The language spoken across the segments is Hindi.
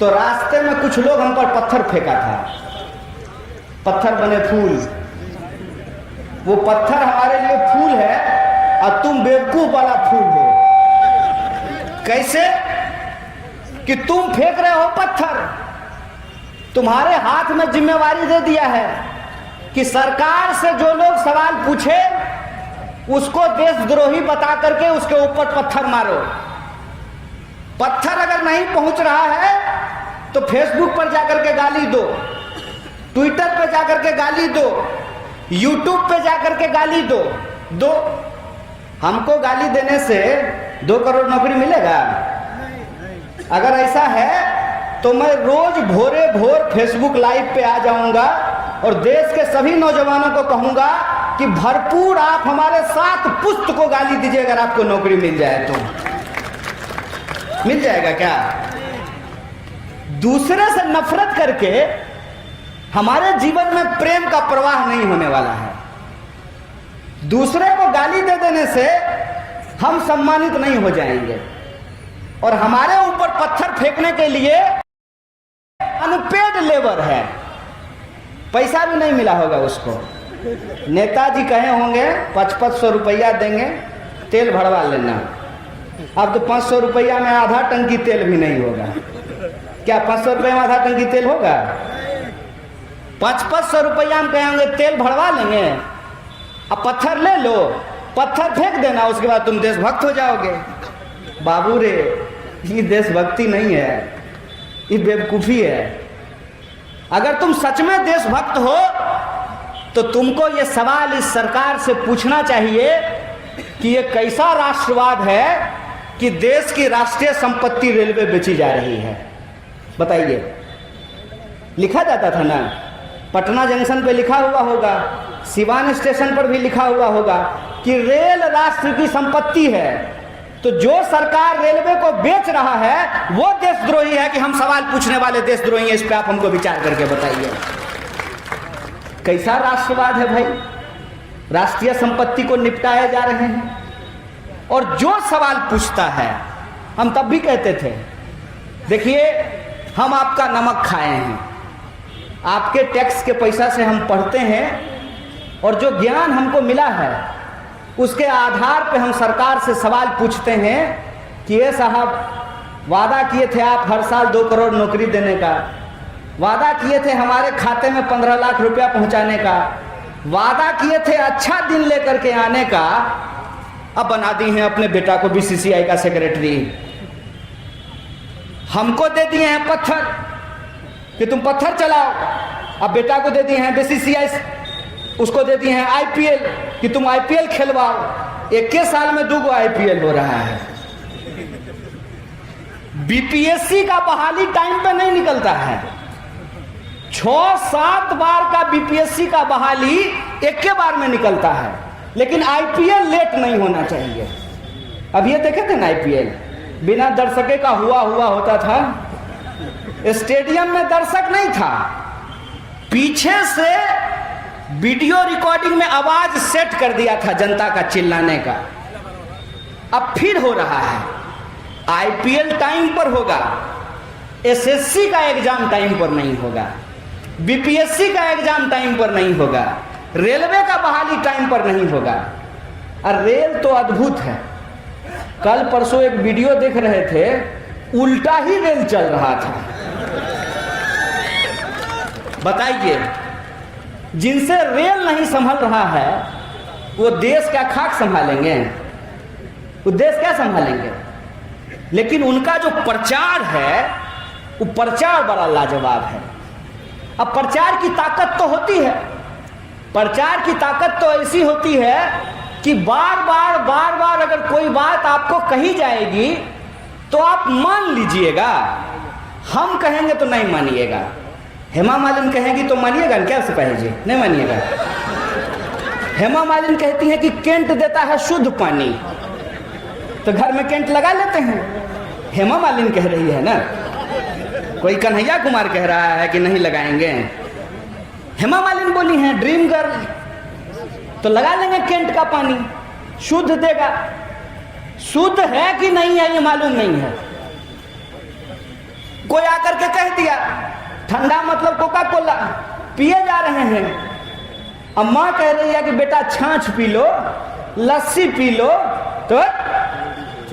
तो रास्ते में कुछ लोग हम पर पत्थर फेंका था, पत्थर बने फूल। वो पत्थर हमारे लिए फूल है और तुम बेवकूफ वाला फूल हो। कैसे कि तुम फेंक रहे हो पत्थर, तुम्हारे हाथ में जिम्मेवारी दे दिया है कि सरकार से जो लोग सवाल पूछे उसको देशद्रोही बता करके उसके ऊपर पत्थर मारो। पत्थर अगर नहीं पहुंच रहा है तो फेसबुक पर जाकर के गाली दो, ट्विटर पे जाकर के गाली दो, यूट्यूब पे जाकर के गाली दो। हमको गाली देने से 2 करोड़ नौकरी मिलेगा? अगर ऐसा है तो मैं रोज भोरे भोर फेसबुक लाइव पे आ जाऊंगा और देश के सभी नौजवानों को कहूंगा कि भरपूर आप हमारे 7 पुस्त को गाली दीजिए, अगर आपको नौकरी मिल जाए तो। मिल जाएगा क्या? दूसरे से नफरत करके हमारे जीवन में प्रेम का प्रवाह नहीं होने वाला है। दूसरे को गाली दे देने से हम सम्मानित नहीं हो जाएंगे और हमारे ऊपर पत्थर फेंकने के लिए अनपेड लेबर है, पैसा भी नहीं मिला होगा उसको। नेताजी कहे होंगे 500 रुपया देंगे, तेल भरवा लेना। अब तो 500 रुपया में आधा टंकी तेल भी नहीं होगा। क्या 500 रुपये में आधा टंकी तेल होगा? 500 रुपया में कहेंगे तेल भरवा लेंगे, अब पत्थर ले लो, पत्थर फेंक देना, उसके बाद तुम देशभक्त हो जाओगे। बाबू रे, ये देशभक्ति नहीं है, ये बेवकूफी है। अगर तुम सच में देशभक्त हो तो तुमको ये सवाल इस सरकार से पूछना चाहिए कि ये कैसा राष्ट्रवाद है कि देश की राष्ट्रीय संपत्ति रेलवे बेची जा रही है। बताइए, लिखा जाता था ना, पटना जंक्शन पे लिखा हुआ होगा, सिवान स्टेशन पर भी लिखा हुआ होगा कि रेल राष्ट्र की संपत्ति है। तो जो सरकार रेलवे को बेच रहा है वो देशद्रोही है कि हम सवाल पूछने वाले देशद्रोही हैं? इस पे आप हमको विचार करके बताइए। कैसा राष्ट्रवाद है भाई? राष्ट्रीय संपत्ति को निपटाए जा रहे हैं। और जो सवाल पूछता है, हम तब भी कहते थे देखिए हम आपका नमक खाए हैं, आपके टैक्स के पैसा से हम पढ़ते हैं और जो ज्ञान हमको मिला है उसके आधार पे हम सरकार से सवाल पूछते हैं कि ये साहब वादा किए थे आप हर साल 2 करोड़ नौकरी देने का, वादा किए थे हमारे खाते में 15 लाख रुपया पहुंचाने का, वादा किए थे अच्छा दिन लेकर के आने का, अब बना दी हैं अपने बेटा को बीसीसीआई का सेक्रेटरी। हमको दे दिए हैं पत्थर कि तुम पत्थर चलाओ, अब बेटा को दे दिए हैं बीसीसीआई, उसको दे दिए हैं आईपीएल कि तुम आईपीएल खेलवाओ। 1 साल में 2 आईपीएल हो रहा है। बीपीएससी का बहाली टाइम पे नहीं निकलता है, 6-7 बार का बीपीएससी का बहाली एक के बार में निकलता है, लेकिन आईपीएल लेट नहीं होना चाहिए। अब ये देखे थे ना, आईपीएल बिना दर्शके का हुआ होता था, स्टेडियम में दर्शक नहीं था, पीछे से वीडियो रिकॉर्डिंग में आवाज सेट कर दिया था जनता का चिल्लाने का। अब फिर हो रहा है, आईपीएल टाइम पर होगा, एसएससी का एग्जाम टाइम पर नहीं होगा, बीपीएससी का एग्जाम टाइम पर नहीं होगा, रेलवे का बहाली टाइम पर नहीं होगा। और रेल तो अद्भुत है। कल परसों एक वीडियो देख रहे थे, उल्टा ही रेल चल रहा था। बताइए, जिनसे रेल नहीं संभल रहा है वो देश क्या खाक संभालेंगे? वो देश क्या संभालेंगे? लेकिन उनका जो प्रचार है वो प्रचार बड़ा लाजवाब है। अब प्रचार की ताकत तो होती है, प्रचार की ताकत तो ऐसी होती है कि बार बार अगर कोई बात आपको कही जाएगी तो आप मान लीजिएगा, हम कहेंगे तो नहीं मानिएगा। हेमा मालिनी कहेंगी तो मानिएगा क्या सिपाही जी? नहीं मानिएगा। हेमा मालिनी कहती है कि कैंट देता है शुद्ध पानी, तो घर में कैंट लगा लेते हैं। हेमा मालिनी कह रही है ना, कोई कन्हैया कुमार कह रहा है कि नहीं लगाएंगे। हेमा मालिनी बोली हैं ड्रीम गर्ल, तो लगा लेंगे कैंट का पानी, शुद्ध देगा। शुद्ध है कि नहीं है ये मालूम नहीं है। कोई आकर के कह दिया ठंडा मतलब कोका कोला, पिए जा रहे हैं। अब माँ कह रही है कि बेटा छाछ पी लो, लस्सी पी लो, तो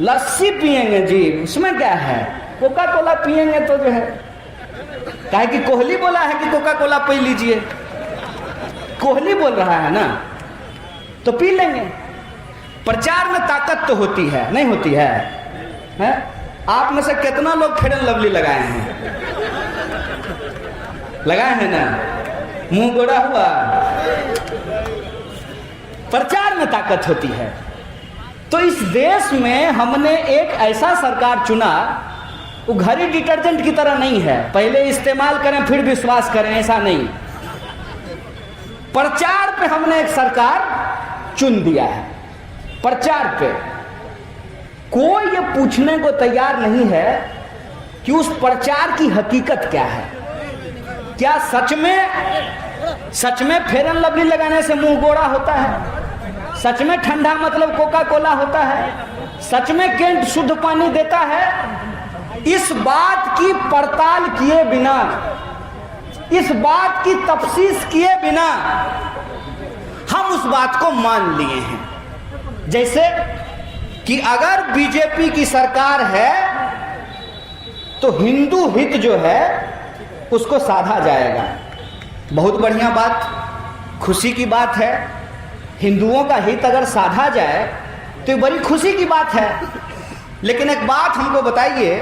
लस्सी पिएंगे जी, उसमें क्या है, कोका कोला पिएंगे तो जो है, काहे कि कोहली बोला है कि कोका कोला पी लीजिए, कोहली बोल रहा है ना, तो पी लेंगे। प्रचार में ताकत तो होती है, नहीं होती है, हैं? आप में से कितना लोग फेयर एंड लवली लगाए हैं? लगाए हैं ना, मुंह गोरा हुआ। प्रचार में ताकत होती है। तो इस देश में हमने एक ऐसा सरकार चुना, वो घड़ी डिटर्जेंट की तरह नहीं है, पहले इस्तेमाल करें फिर विश्वास करें, ऐसा नहीं। प्रचार पे हमने एक सरकार चुन दिया है। प्रचार पे कोई ये पूछने को तैयार नहीं है कि उस प्रचार की हकीकत क्या है। क्या सच में फेयर एंड लवली लगाने से मुंह गोरा होता है? सच में ठंडा मतलब कोका कोला होता है? सच में केंट शुद्ध पानी देता है? इस बात की पड़ताल किए बिना, इस बात की तफ्सीस किए बिना हम उस बात को मान लिए हैं। जैसे कि अगर बीजेपी की सरकार है तो हिंदू हित जो है उसको साधा जाएगा। बहुत बढ़िया बात, खुशी की बात है। हिंदुओं का हित अगर साधा जाए तो ये बड़ी खुशी की बात है। लेकिन एक बात हमको बताइए,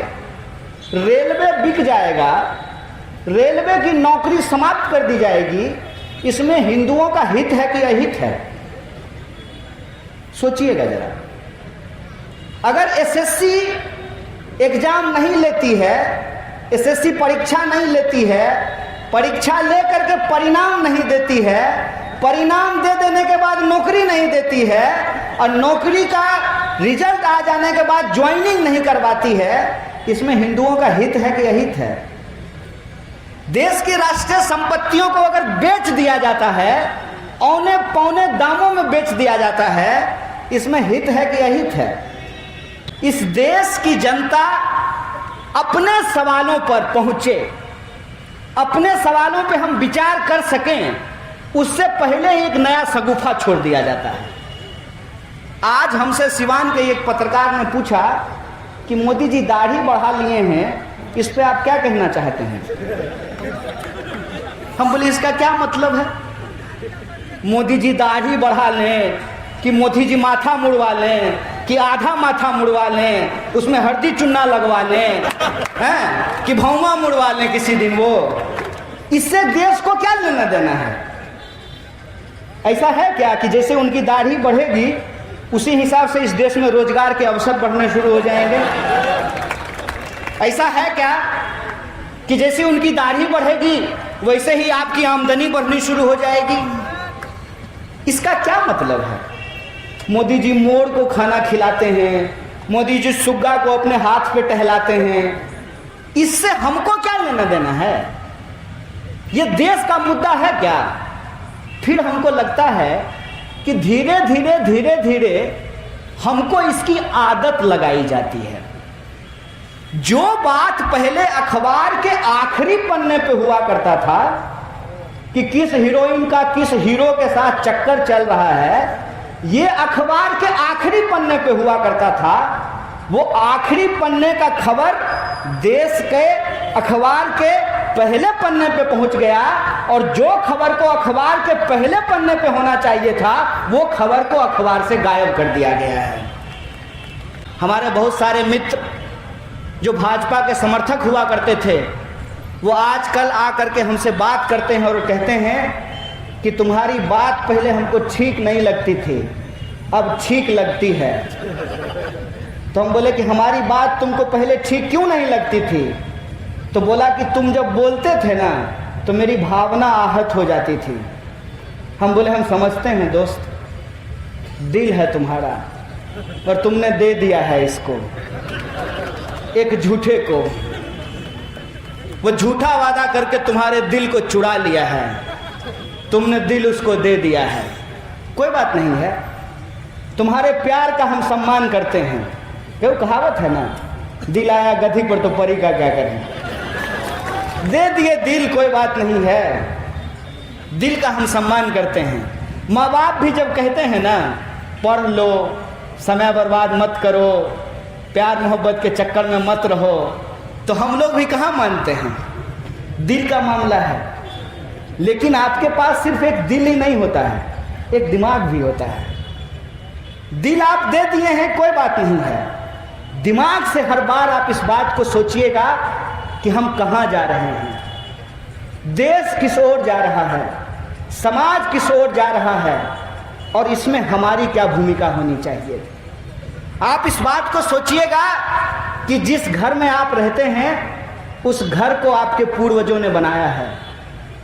रेलवे बिक जाएगा, रेलवे की नौकरी समाप्त कर दी जाएगी, इसमें हिंदुओं का हित है कि अहित है? सोचिएगा जरा। अगर एसएससी एग्जाम नहीं लेती है, एसएससी परीक्षा नहीं लेती है, परीक्षा लेकर के परिणाम नहीं देती है, परिणाम दे देने के बाद नौकरी नहीं देती है, और नौकरी का रिजल्ट आ जाने के बाद ज्वाइनिंग नहीं करवाती है, इसमें हिंदुओं का हित है कि अहित है? देश की राष्ट्रीय संपत्तियों को अगर बेच दिया जाता है, औने पौने दामों में बेच दिया जाता है, इसमें हित है कि अहित है? इस देश की जनता अपने सवालों पर पहुंचे, अपने सवालों पे हम विचार कर सकें, उससे पहले ही एक नया शगुफा छोड़ दिया जाता है। आज हमसे सिवान के एक पत्रकार ने पूछा कि मोदी जी दाढ़ी बढ़ा लिए हैं, इस पे आप क्या कहना चाहते हैं? हम बोले इसका क्या मतलब है? मोदी जी दाढ़ी बढ़ा लें कि मोदी जी माथा मुड़वा लें कि आधा माथा मुड़वा लें, उसमें हल्दी चुन्ना लगवा लें, हैं कि भौवा मुड़वा लें किसी दिन, वो इससे देश को क्या लेना देना है? ऐसा है क्या कि जैसे उनकी दाढ़ी बढ़ेगी उसी हिसाब से इस देश में रोजगार के अवसर बढ़ने शुरू हो जाएंगे? ऐसा है क्या कि जैसे उनकी दाढ़ी बढ़ेगी वैसे ही आपकी आमदनी बढ़नी शुरू हो जाएगी? इसका क्या मतलब है? मोदी जी मोर को खाना खिलाते हैं, मोदी जी सुग्गा को अपने हाथ पे टहलाते हैं, इससे हमको क्या लेना देना है? ये देश का मुद्दा है क्या? फिर हमको लगता है कि धीरे धीरे हमको इसकी आदत लगाई जाती है। जो बात पहले अखबार के आखिरी पन्ने पे हुआ करता था कि किस हीरोइन का किस हीरो के साथ चक्कर चल रहा है, ये अखबार के आखिरी पन्ने पे हुआ करता था, वो आखिरी पन्ने का खबर देश के अखबार के पहले पन्ने पे पहुंच गया, और जो खबर को अखबार के पहले पन्ने पे होना चाहिए था वो खबर को अखबार से गायब कर दिया गया है। हमारे बहुत सारे मित्र जो भाजपा के समर्थक हुआ करते थे, वो आजकल आकर के हमसे बात करते हैं और कहते हैं कि तुम्हारी बात पहले हमको ठीक नहीं लगती थी, अब ठीक लगती है। तो हम बोले कि हमारी बात तुमको पहले ठीक क्यों नहीं लगती थी? तो बोला कि तुम जब बोलते थे ना तो मेरी भावना आहत हो जाती थी। हम बोले हम समझते हैं दोस्त, दिल है तुम्हारा, पर तुमने दे दिया है इसको, एक झूठे को। वो झूठा वादा करके तुम्हारे दिल को चुरा लिया है, तुमने दिल उसको दे दिया है। कोई बात नहीं है, तुम्हारे प्यार का हम सम्मान करते हैं। क्यों कहावत है ना, दिल आया गधी पर तो परी का क्या करें। दे दिए दिल, कोई बात नहीं है, दिल का हम सम्मान करते हैं। माँ बाप भी जब कहते हैं ना पढ़ लो, समय बर्बाद मत करो, प्यार मोहब्बत के चक्कर में मत रहो, तो हम लोग भी कहाँ मानते हैं। दिल का मामला है। लेकिन आपके पास सिर्फ एक दिल ही नहीं होता है, एक दिमाग भी होता है। दिल आप दे दिए हैं, कोई बात नहीं है, दिमाग से हर बार आप इस बात को सोचिएगा कि हम कहाँ जा रहे हैं, देश किस ओर जा रहा है, समाज किस ओर जा रहा है, और इसमें हमारी क्या भूमिका होनी चाहिए। आप इस बात को सोचिएगा कि जिस घर में आप रहते हैं उस घर को आपके पूर्वजों ने बनाया है।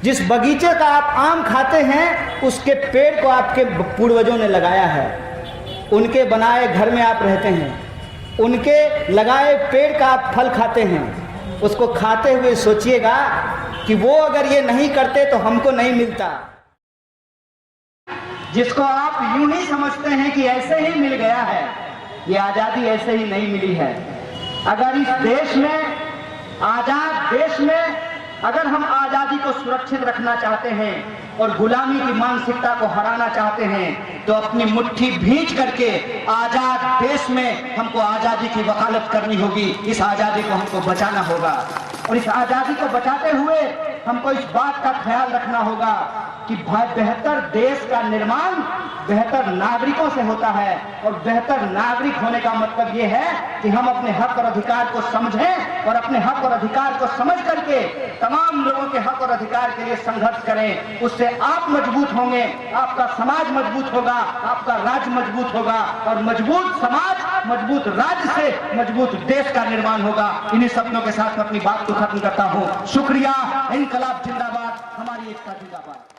जिस बगीचे का आप आम खाते हैं उसके पेड़ को आपके पूर्वजों ने लगाया है। उनके बनाए घर में आप रहते हैं, उनके लगाए पेड़ का आप फल खाते हैं। उसको खाते हुए सोचिएगा कि वो अगर ये नहीं करते तो हमको नहीं मिलता। जिसको आप यूं ही समझते हैं कि ऐसे ही मिल गया है, ये आज़ादी ऐसे ही नहीं मिली है। अगर इस देश में, आज़ाद देश में, अगर हम आज़ादी को सुरक्षित रखना चाहते हैं और गुलामी की मानसिकता को हराना चाहते हैं तो अपनी मुट्ठी भींच करके आज़ाद देश में हमको आज़ादी की वकालत करनी होगी। इस आज़ादी को हमको बचाना होगा और इस आज़ादी को बचाते हुए हमको इस बात का ख्याल रखना होगा कि बेहतर देश का निर्माण बेहतर नागरिकों से होता है और बेहतर नागरिक होने का मतलब ये है कि हम अपने हक और अधिकार को समझें और अपने हक और अधिकार को समझ करके तमाम लोगों के हक और अधिकार के लिए संघर्ष करें। उससे आप मजबूत होंगे, आपका समाज मजबूत होगा, आपका राज्य मजबूत होगा और मजबूत समाज, मजबूत राज्य से मजबूत देश का निर्माण होगा। इन्हीं सपनों के साथ मैं अपनी बात को खत्म करता हूँ। शुक्रिया। इनकलाब जिंदाबाद, हमारी एकता जिंदाबाद।